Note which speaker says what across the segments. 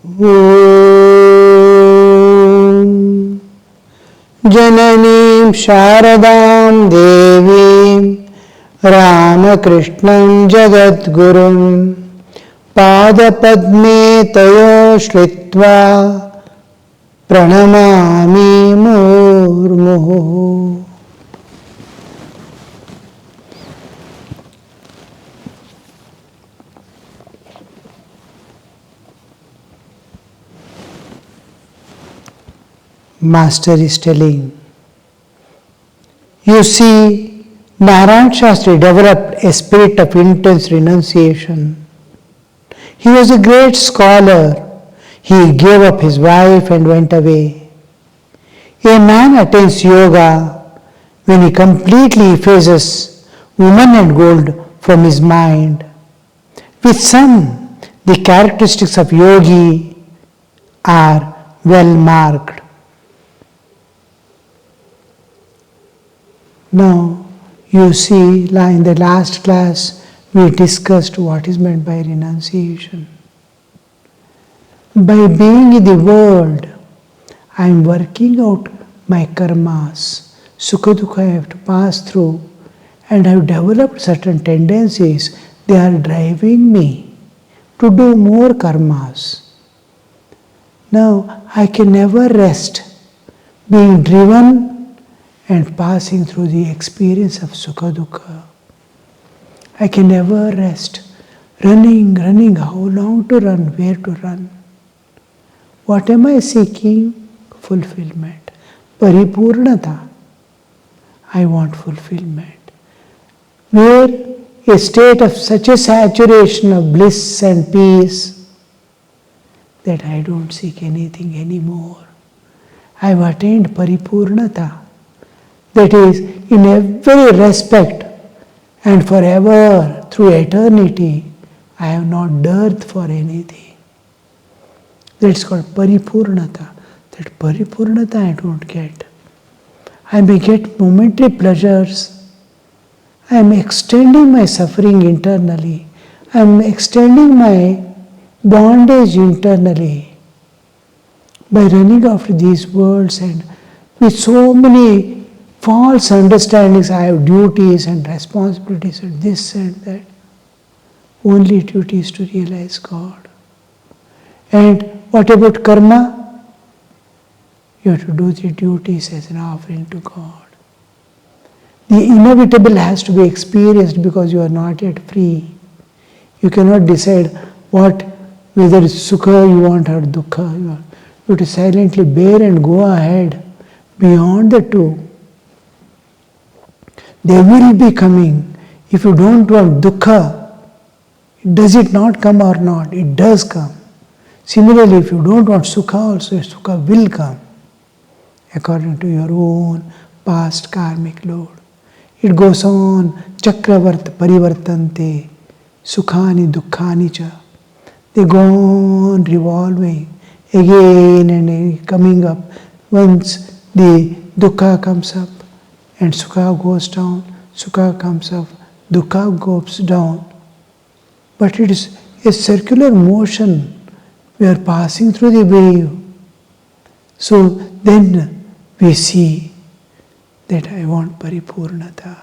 Speaker 1: Om Jananim Sharadam Devim Ramakrishnam Jagadgurum Padapadme Tayo Shlitva Pranamami Murmuhu. Master is telling, you see, Narayan Shastri developed a spirit of intense renunciation. He was a great scholar. He gave up his wife and went away. A man attains yoga when he completely effaces woman and gold from his mind. With some, the characteristics of yogi are well marked. Now, you see, in the last class, we discussed what is meant by renunciation. By being in the world, I am working out my karmas. Sukha dukha I have to pass through, and I have developed certain tendencies. They are driving me to do more karmas. Now, I can never rest being driven and passing through the experience of sukha dukkha. I can never rest. Running, how long to run, where to run. What am I seeking? Fulfillment. Paripurnata. I want fulfillment. Where a state of such a saturation of bliss and peace that I don't seek anything anymore. I have attained paripurnata. That is, in every respect and forever, through eternity, I have not dearth for anything. That's called paripurnata. That paripurnata I don't get. I may get momentary pleasures. I am extending my suffering internally. I am extending my bondage internally by running after these worlds and with so many false understandings. I have duties and responsibilities and this and that. Only duty is to realize God. And what about karma? You have to do the duties as an offering to God. The inevitable has to be experienced because you are not yet free. You cannot decide whether it's sukha you want or dukkha you want. You have to silently bear and go ahead beyond the two. They will be coming. If you don't want dukkha, does it not come or not? It does come. Similarly, if you don't want sukha also, sukha will come according to your own past karmic load. It goes on, chakravart parivartante, sukhani dukkhani cha. They go on revolving again and again, coming up. Once the dukkha comes up and sukha goes down, sukha comes up, dukkha goes down. But it is a circular motion. We are passing through the wave. So then we see that I want paripurnata.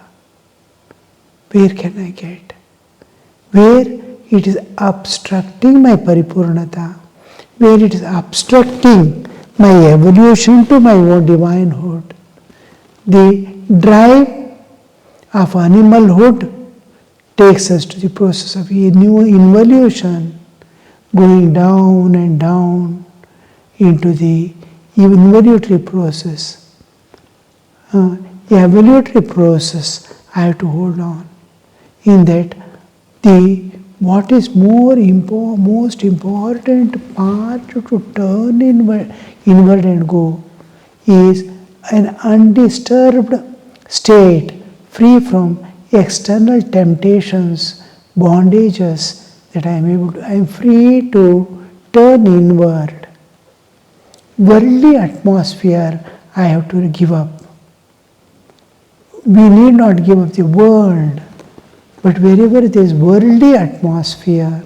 Speaker 1: Where can I get? Where it is obstructing my paripurnata, where it is obstructing my evolution to my own divinehood. The drive of animalhood takes us to the process of a new involution, going down and down into the evolutionary process. The evolutionary process I have to hold on. In that, what is most important part to turn inward and go is an undisturbed state, free from external temptations, bondages, that I am free to turn inward. Worldly atmosphere I have to give up. We need not give up the world, but wherever there is worldly atmosphere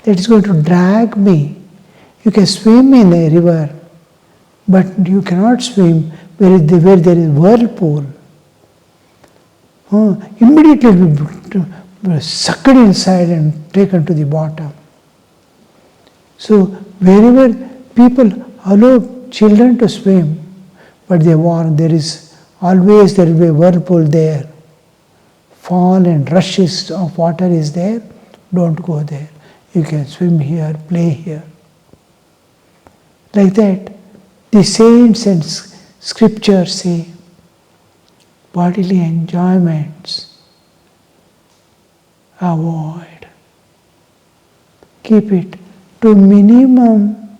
Speaker 1: that is going to drag me You can swim in a river, but you cannot swim where there is whirlpool. Immediately be sucked inside and taken to the bottom. So wherever people allow children to swim, but they warn there will be a whirlpool there. Fall and rushes of water is there, don't go there. You can swim here, play here. Like that, the saints and scriptures say, bodily enjoyments, avoid. Keep it to minimum,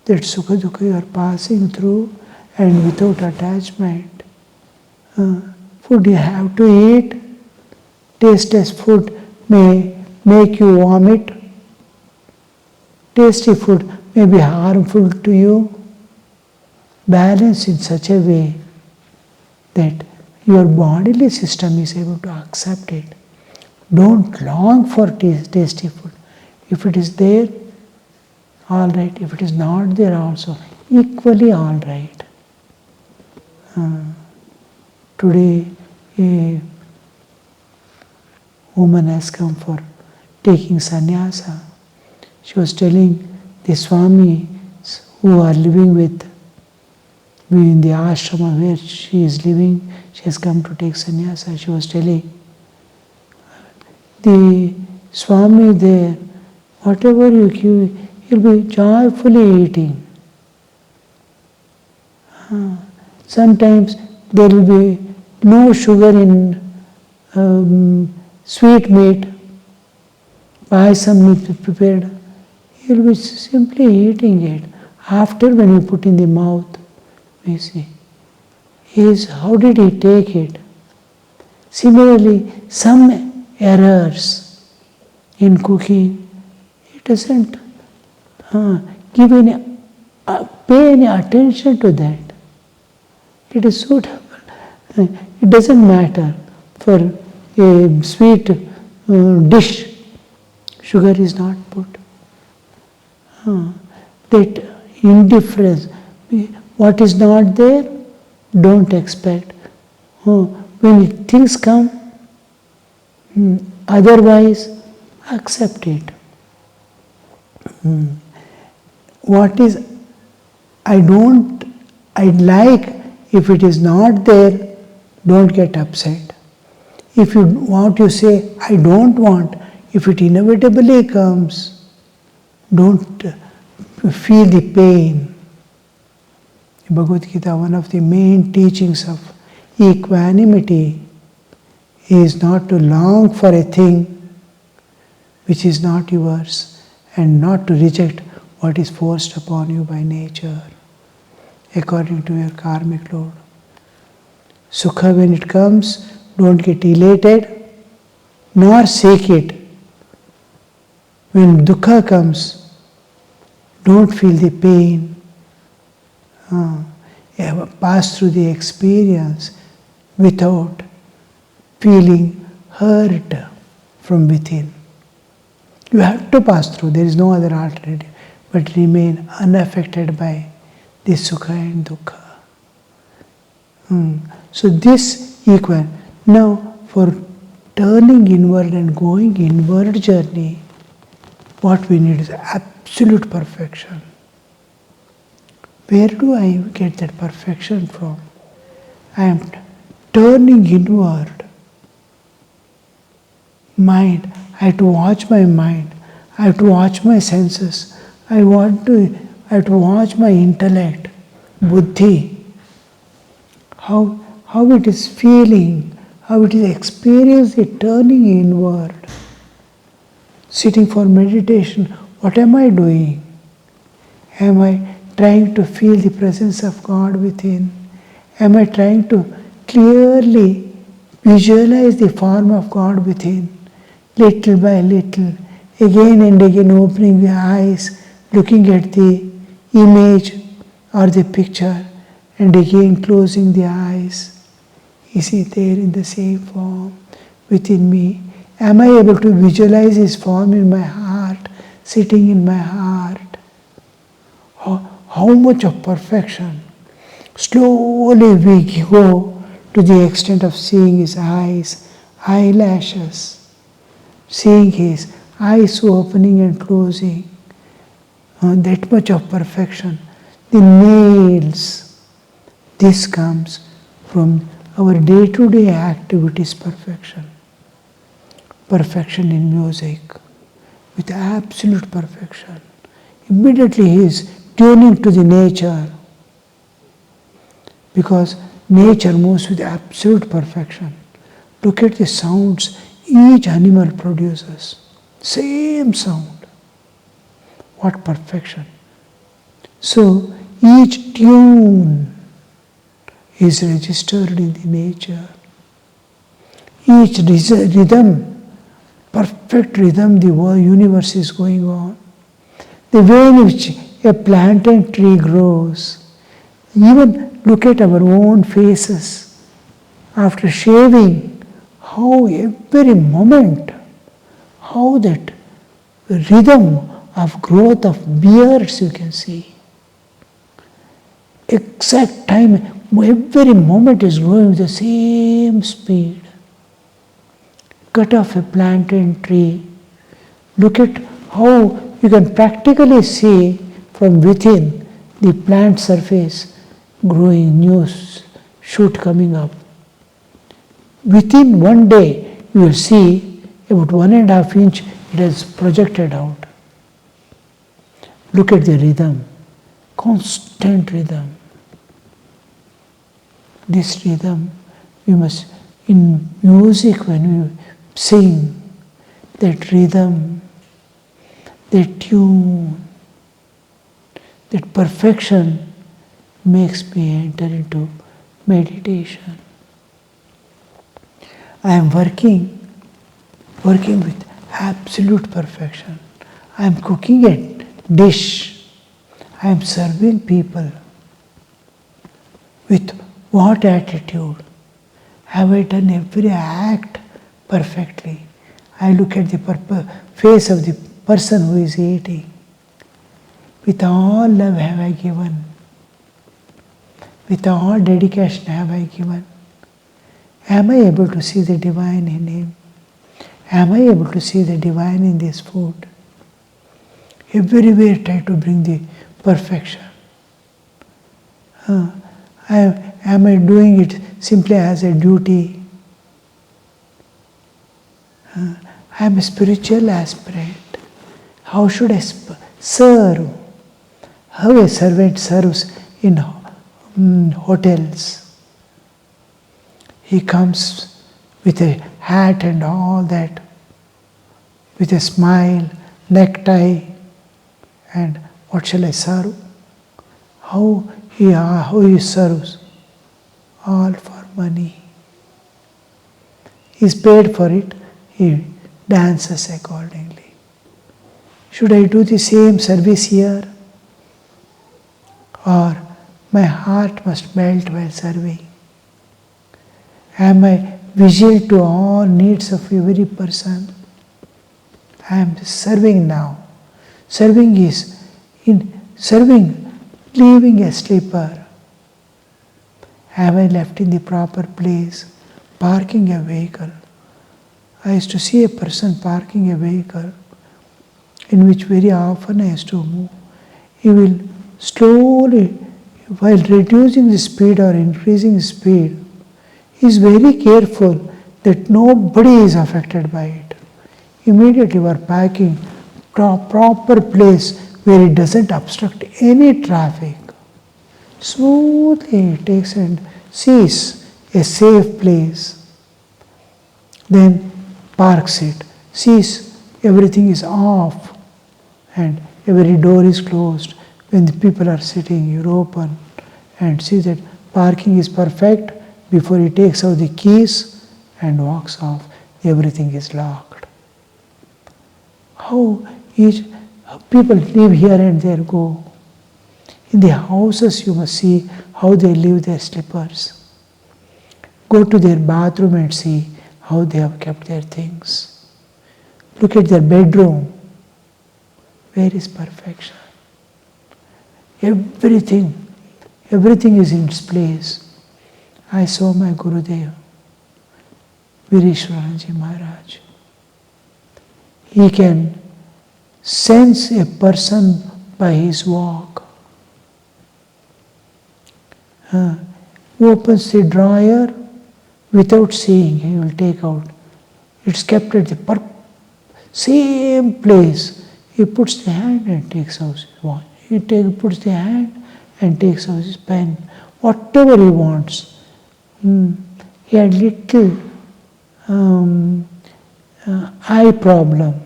Speaker 1: that sukha dukha you are passing through and without attachment. Food you have to eat, tasteless food may make you vomit, tasty food may be harmful to you. Balance in such a way that your bodily system is able to accept it. Don't long for tasty food. If it is there, all right. If it is not there also, equally all right. Today, a woman has come for taking sannyasa. She was telling the Swamis who are living with me in the ashrama where she is living, she has come to take sannyasa. She was telling the Swami there, whatever you give, he'll be joyfully eating. Sometimes there will be no sugar in sweet meat, buy some meat prepared. He'll be simply eating it. After, when you put in the mouth, we see, how did he take it? Similarly, some errors in cooking, it doesn't give pay any attention to that. It is suitable. It doesn't matter for a sweet dish, sugar is not put. That indifference, what is not there, don't expect. When things come, otherwise, accept it. What is, I'd like, if it is not there, don't get upset. If you say, I don't want, if it inevitably comes, don't feel the pain. In Bhagavad Gita, one of the main teachings of equanimity is not to long for a thing which is not yours and not to reject what is forced upon you by nature according to your karmic load. Sukha, when it comes, don't get elated nor seek it. When dukkha comes, don't feel the pain. Pass through the experience without feeling hurt from within. You have to pass through, there is no other alternative, but remain unaffected by the sukha and dukkha. So this equal. Now for turning inward and going inward journey, what we need is absolute perfection. Where do I get that perfection from? I am turning inward. Mind, I have to watch my mind. I have to watch my senses. I have to watch my intellect, buddhi. How it is feeling, how it is experiencing, turning inward. Sitting for meditation, what am I doing? Am I trying to feel the presence of God within? Am I trying to clearly visualize the form of God within? Little by little, again and again opening the eyes, looking at the image or the picture, and again closing the eyes. Is He there in the same form within me? Am I able to visualize His form in my heart, sitting in my heart? how much of perfection. Slowly we go to the extent of seeing his eyes, eyelashes, seeing his eyes opening and closing. That much of perfection. The nails, this comes from our day-to-day activities perfection. Perfection in music, with absolute perfection. Immediately he is tuning to the nature, because nature moves with absolute perfection. Look at the sounds each animal produces. Same sound. What perfection. So each tune is registered in the nature. Each rhythm, perfect rhythm, the universe is going on. The way in which a plantain tree grows. Even look at our own faces. After shaving, how every moment, how that rhythm of growth of beards you can see. Exact time, every moment is growing with the same speed. Cut off a plantain tree. Look at how you can practically see from within the plant surface growing, new shoot coming up. Within one day, you will see about 1.5 inch it has projected out. Look at the rhythm, constant rhythm. This rhythm, we must, in music when we sing, that rhythm, that tune, that perfection makes me enter into meditation. I am working with absolute perfection. I am cooking a dish. I am serving people. With what attitude? Have I done every act perfectly? I look at the face of the person who is eating. With all love have I given. With all dedication have I given. Am I able to see the divine in him? Am I able to see the divine in this food? Everywhere try to bring the perfection. Am I doing it simply as a duty? I am a spiritual aspirant. How should I serve? How a servant serves in hotels. He comes with a hat and all that, with a smile, necktie, and what shall I serve? How he serves? All for money. He is paid for it, he dances accordingly. Should I do the same service here? Or my heart must melt while serving? Am I vigilant to all needs of every person? I am serving now. Serving is leaving a slipper. Have I left in the proper place? Parking a vehicle. I used to see a person parking a vehicle in which very often I used to move. He will slowly, while reducing the speed or increasing the speed, he is very careful that nobody is affected by it. Immediately we are parking proper place where it doesn't obstruct any traffic. Smoothly he takes and sees a safe place. Then parks it, sees everything is off and every door is closed. When the people are sitting, you open and see that parking is perfect. Before he takes out the keys and walks off, everything is locked. How people live here and there go. In the houses you must see how they leave their slippers. Go to their bathroom and see how they have kept their things. Look at their bedroom. Where is perfection? Everything is in its place. I saw my Gurudev, Vinayakanandaji Maharaj. He can sense a person by his walk. He opens the drawer without seeing, he will take out. It's kept at the same place. He puts the hand and takes out his watch. He puts the hand and takes out his pen. Whatever he wants. He had little eye problem.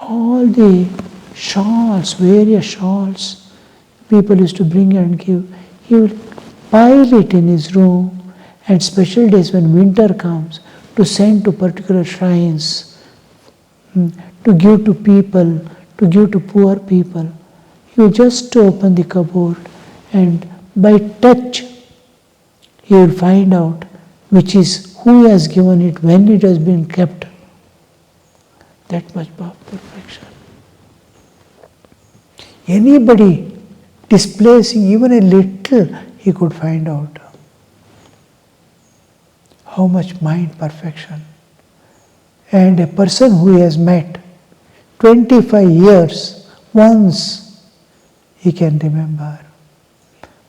Speaker 1: All the shawls, various shawls, people used to bring and give. He would pile it in his room, and special days when winter comes, to send to particular shrines, to give to people, to give to poor people. You just open the cupboard and by touch you will find out which is who has given it, when it has been kept. That much perfection. Anybody displacing even a little, he could find out. How much mind perfection. And a person who has met 25 years, once he can remember.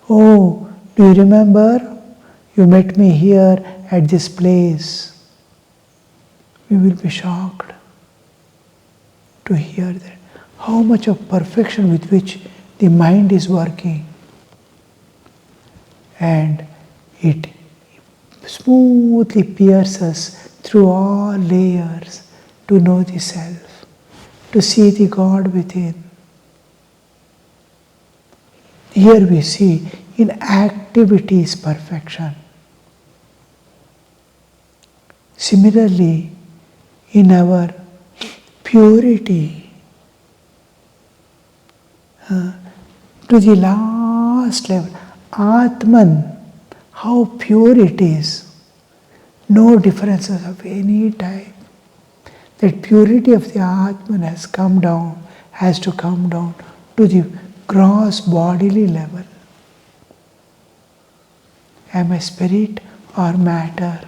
Speaker 1: Oh, do you remember? You met me here at this place. We will be shocked to hear that. How much of perfection with which the mind is working. And it smoothly pierces through all layers to know the self, to see the God within. Here we see in activities perfection. Similarly, in our purity, to the last level, Atman, how pure it is, no differences of any type. That purity of the Atman has to come down to the gross bodily level. Am I spirit or matter?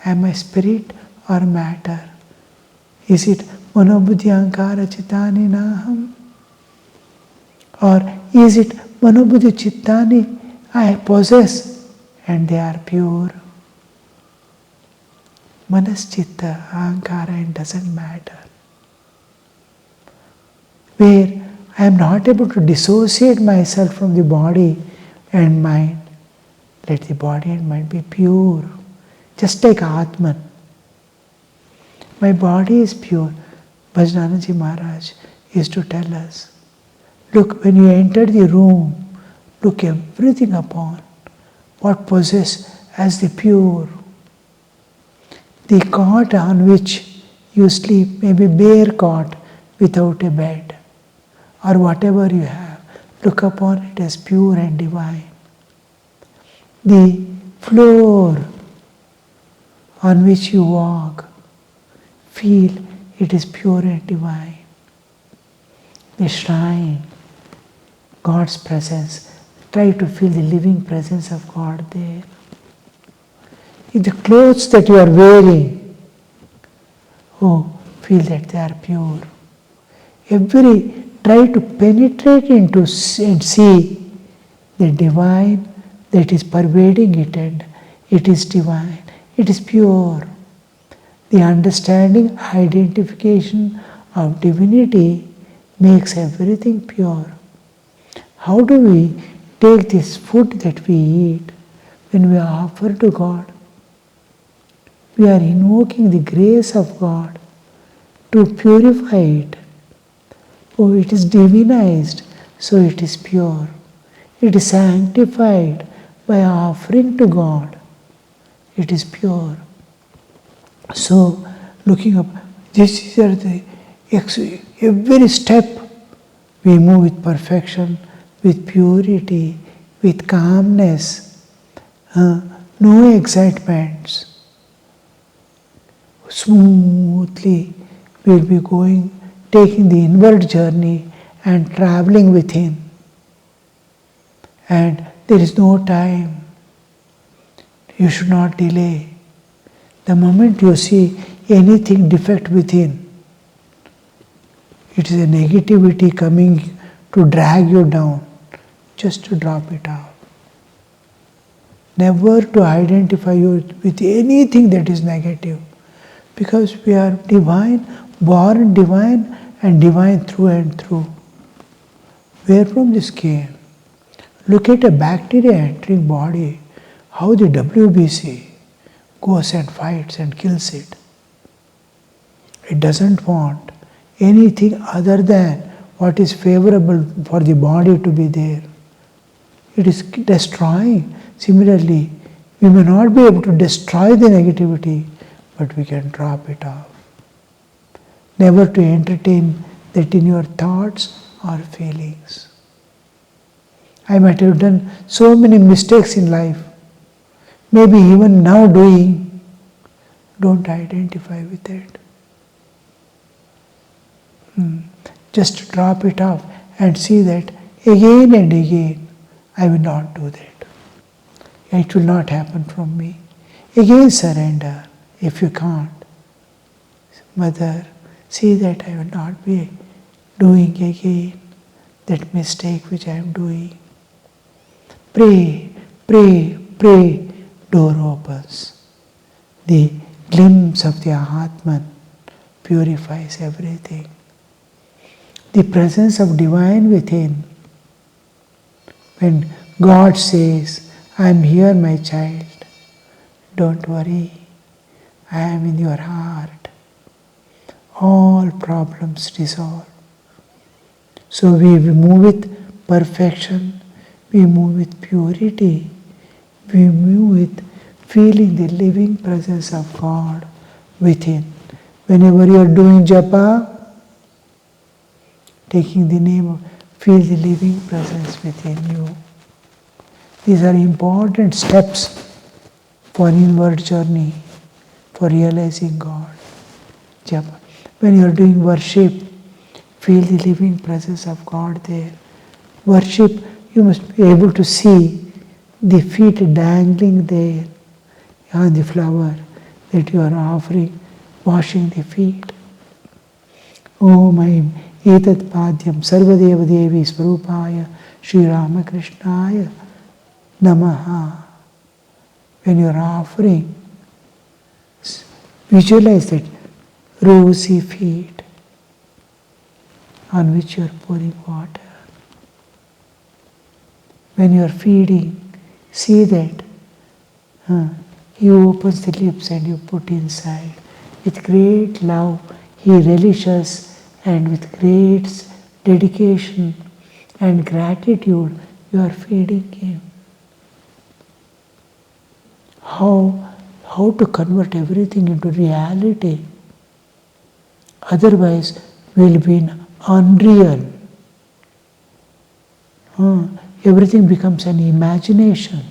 Speaker 1: Am I spirit or matter? Is it manobuddhi ahankara chittani naham? Or is it manobuddhi chittani I possess and they are pure? Manas chitta ahankara, it doesn't matter. Where I am not able to dissociate myself from the body and mind, let the body and mind be pure. Just like Atman. My body is pure. Vinayakanandaji Maharaj used to tell us, look, when you enter the room, look everything upon what possess as the pure. The cot on which you sleep may be bare cot without a bed, or whatever you have, look upon it as pure and divine. The floor on which you walk, feel it is pure and divine. The shrine, God's presence, try to feel the living presence of God there. The clothes that you are wearing, feel that they are pure. Try to penetrate into and see the divine that is pervading it, and it is divine, it is pure. The understanding, identification of divinity makes everything pure. How do we take this food that we eat when we offer to God? We are invoking the grace of God to purify it. Oh, it is divinized, so it is pure. It is sanctified by offering to God. It is pure. So, looking up, this is every step we move with perfection, with purity, with calmness, no excitements. Smoothly we will be taking the inward journey and traveling within. And there is no time. You should not delay. The moment you see anything defect within, it is a negativity coming to drag you down, just to drop it off. Never to identify you with anything that is negative, because we are divine, born divine and divine through and through. Where from this came? Look at a bacteria entering body, how the WBC goes and fights and kills it. It doesn't want anything other than what is favorable for the body to be there. It is destroying. Similarly, we may not be able to destroy the negativity, but we can drop it off. Never to entertain that in your thoughts or feelings. I might have done so many mistakes in life, maybe even now doing. Don't identify with it. Just drop it off and see that again and again, I will not do that. It will not happen from me. Again surrender if you can't. Mother, see that I will not be doing again that mistake which I am doing. Pray, pray, pray, door opens. The glimpse of the Atman purifies everything. The presence of divine within. When God says, I am here, my child, don't worry, I am in your heart. All problems dissolve. So we move with perfection, we move with purity, we move with feeling the living presence of God within. Whenever you are doing japa, taking the name of, feel the living presence within you. These are important steps for inward journey, for realizing God. Japa. When you are doing worship, feel the living presence of God there. Worship, you must be able to see the feet dangling there on the flower that you are offering, washing the feet. Om Aim Etat Padyam Sarvadeva Devi Swarupaya Sri Ramakrishnaya Namaha. When you are offering, visualize that rosy feet on which you are pouring water. When you are feeding, see that he opens the lips and you put inside. With great love, he relishes, and with great dedication and gratitude, you are feeding him. How to convert everything into reality? Otherwise, we will be in unreal. Everything becomes an imagination.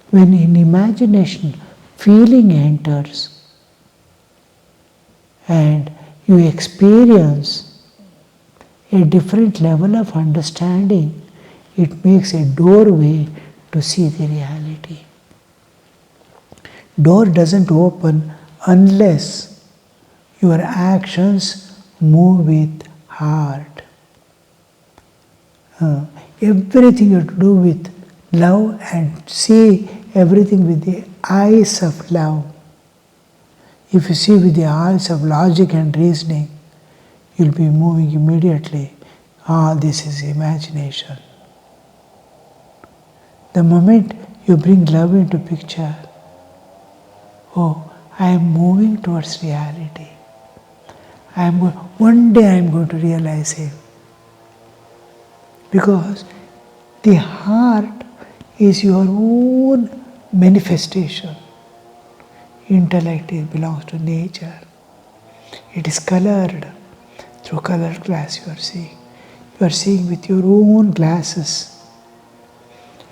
Speaker 1: When in imagination, feeling enters and you experience a different level of understanding, it makes a doorway to see the reality. Door doesn't open unless your actions move with heart. Everything you have to do with love and see everything with the eyes of love. If you see with the eyes of logic and reasoning, you'll be moving immediately. This is imagination. The moment you bring love into picture, I am moving towards reality. One day I am going to realize him. Because the heart is your own manifestation. Intellect belongs to nature. It is colored. Through colored glass you are seeing. You are seeing with your own glasses.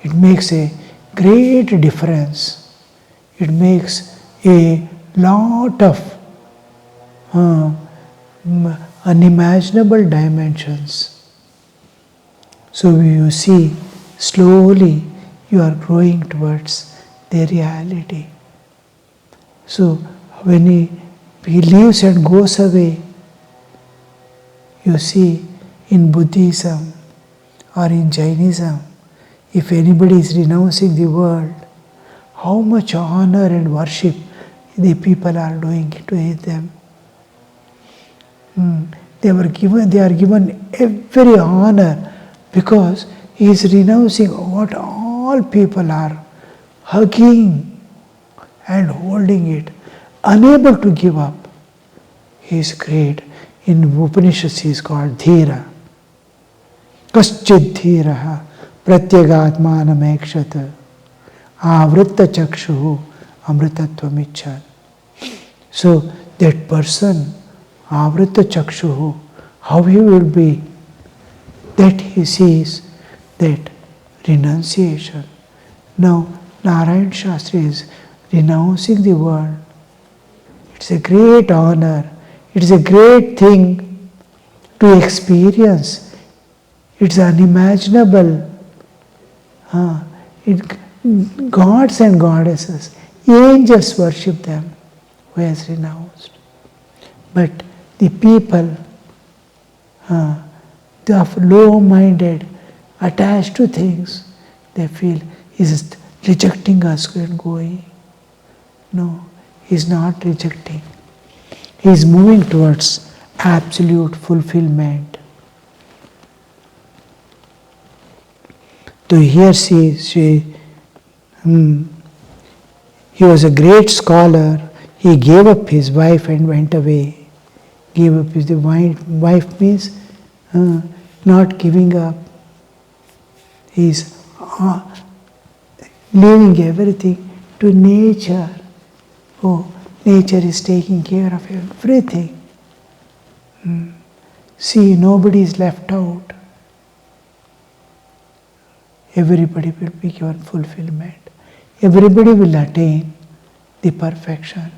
Speaker 1: It makes a great difference. It makes a lot of unimaginable dimensions. So you see slowly you are growing towards their reality. So when he leaves and goes away, you see in Buddhism or in Jainism, if anybody is renouncing the world, how much honor and worship the people are doing to them. They are given every honor because he is renouncing what all people are hugging and holding it, unable to give up. He is great. In Upanishads he is called Dhira. Kaschid Dhiraha Pratyagatmanam Ekshat Avritta Chakshuhu Amritatvam Icchan. So that person, Avritta Chakshuhu, how he will be, that he sees that renunciation. Now Narayan Shastri is renouncing the world. It's a great honor. It's a great thing to experience. It's unimaginable. Gods and goddesses, angels worship them who has renounced. But the people, they are low-minded, attached to things, they feel he is rejecting us and going. No, he is not rejecting. He is moving towards absolute fulfillment. So here he was a great scholar. He gave up his wife and went away. Gave up his wife means not giving up. He is leaving everything to nature. Oh, nature is taking care of everything. See, nobody is left out. Everybody will be given fulfillment. Everybody will attain the perfection.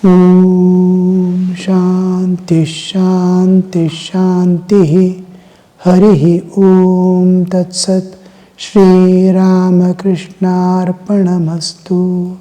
Speaker 1: Om Shanti Shanti Shanti Harihi Om Tat Sat Shri Ramakrishna Arpanamastu.